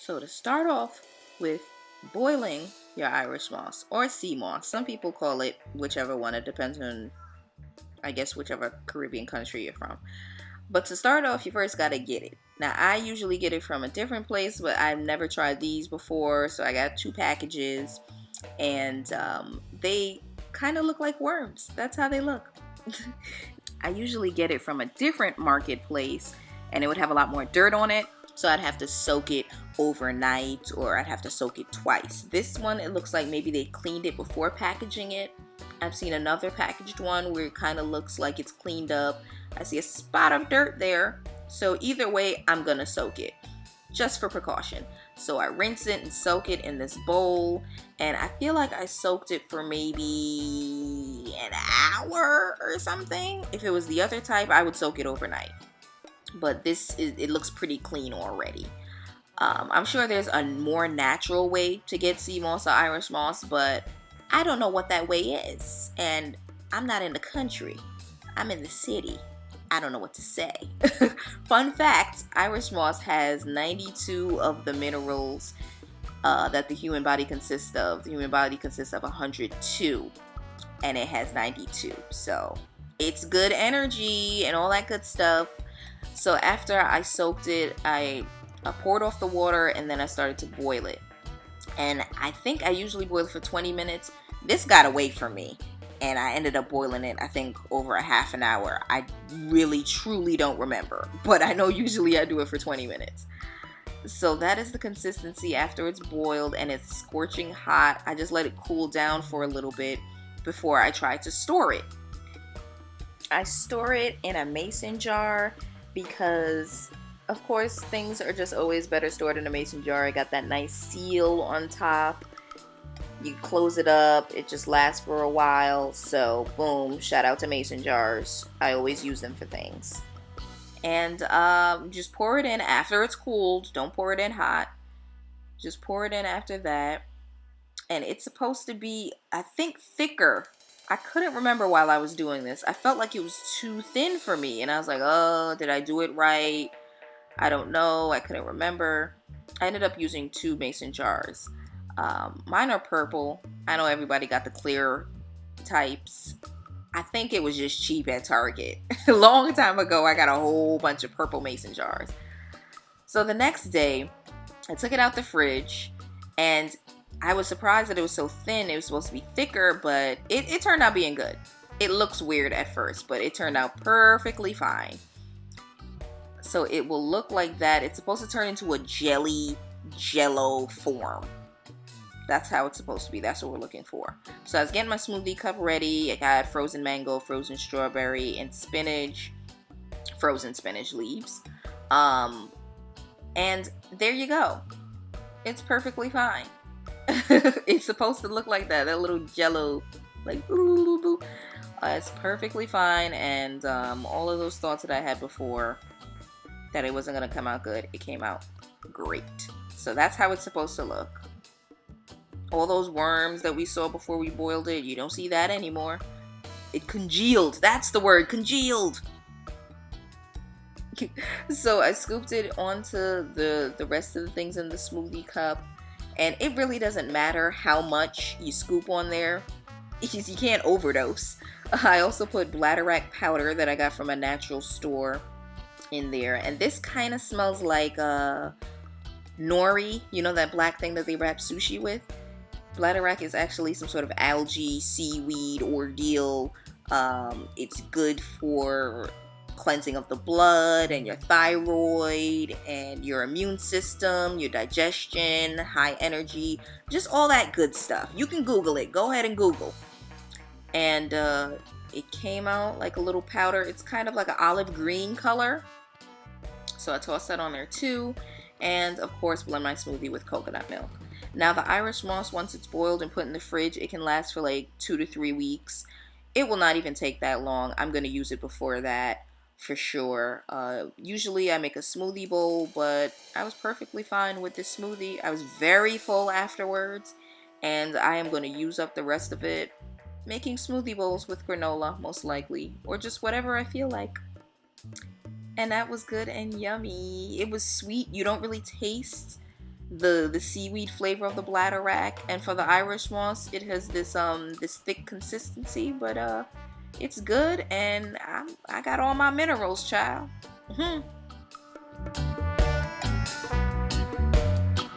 So to start off with boiling your Irish moss or sea moss, some people call it whichever one. It depends on, I guess, whichever Caribbean country you're from. But to start off, you first gotta get it. Now, I usually get it from a different place, but I've never tried these before. So I got 2 packages, and they kind of look like worms. That's how they look. I usually get it from a different marketplace, and it would have a lot more dirt on it. So I'd have to soak it overnight, or I'd have to soak it twice. This one, it looks like maybe they cleaned it before packaging it. I've seen another packaged one where it kind of looks like it's cleaned up. I see a spot of dirt there. So either way, I'm gonna soak it just for precaution. So I rinse it and soak it in this bowl, and I feel like I soaked it for maybe an hour or something. If it was the other type, I would soak it overnight. But it looks pretty clean already. I'm sure there's a more natural way to get sea moss or Irish moss, but I don't know what that way is. And I'm not in the country. I'm in the city. I don't know what to say. Fun fact, Irish moss has 92 of the minerals that the human body consists of. The human body consists of 102, and it has 92. So it's good energy and all that good stuff. So after I soaked it, I poured off the water, and then I started to boil it. And I think I usually boil it for 20 minutes. This got away from me, and I ended up boiling it, I think, over a half an hour. I really, truly don't remember, but I know usually I do it for 20 minutes. So that is the consistency after it's boiled, and it's scorching hot. I just let it cool down for a little bit before I try to store it. I store it in a mason jar because, of course, things are just always better stored in a mason jar. I got that nice seal on top. You close it up, it just lasts for a while. So boom, shout out to mason jars. I always use them for things. And just pour it in after it's cooled. Don't pour it in hot. Just pour it in after that. And it's supposed to be, I think, thicker. I couldn't remember while I was doing this. I felt like it was too thin for me. And I was like, oh, did I do it right? I don't know. I couldn't remember. I ended up using 2 mason jars. Mine are purple. I know everybody got the clear types. I think it was just cheap at Target. A long time ago, I got a whole bunch of purple mason jars. So the next day, I took it out the fridge, and I was surprised that it was so thin. It was supposed to be thicker, but it turned out being good. It looks weird at first, but it turned out perfectly fine. So it will look like that. It's supposed to turn into a jello form. That's how it's supposed to be. That's what we're looking for. So I was getting my smoothie cup ready. I got frozen mango, frozen strawberry, and spinach. Frozen spinach leaves. And there you go. It's perfectly fine. It's supposed to look like that. That little jello, like, it's perfectly fine. And all of those thoughts that I had before, that it wasn't going to come out good, it came out great. So that's how it's supposed to look. All those worms that we saw before we boiled it, you don't see that anymore. It congealed. That's the word, congealed. So I scooped it onto the rest of the things in the smoothie cup. And it really doesn't matter how much you scoop on there, because you can't overdose. I also put Bladderwrack powder that I got from a natural store in there. And this kind of smells like nori. You know that black thing that they wrap sushi with? Bladderwrack is actually some sort of algae, seaweed ordeal. It's good for cleansing of the blood and your thyroid and your immune system, your digestion, high energy, just all that good stuff. You can Google it. Go ahead and Google. And it came out like a little powder. It's kind of like an olive green color. So I tossed that on there too. And of course, blend my smoothie with coconut milk. Now the Irish moss, once it's boiled and put in the fridge, it can last for like 2 to 3 weeks. It will not even take that long. I'm going to use it before that for sure. Usually I make a smoothie bowl, but I was perfectly fine with this smoothie. I was very full afterwards, and I am going to use up the rest of it making smoothie bowls with granola, most likely, or just whatever I feel like. And that was good and yummy. It was sweet. You don't really taste the seaweed flavor of the Bladderwrack, and for the Irish moss, it has this thick consistency, but it's good, and I got all my minerals, child.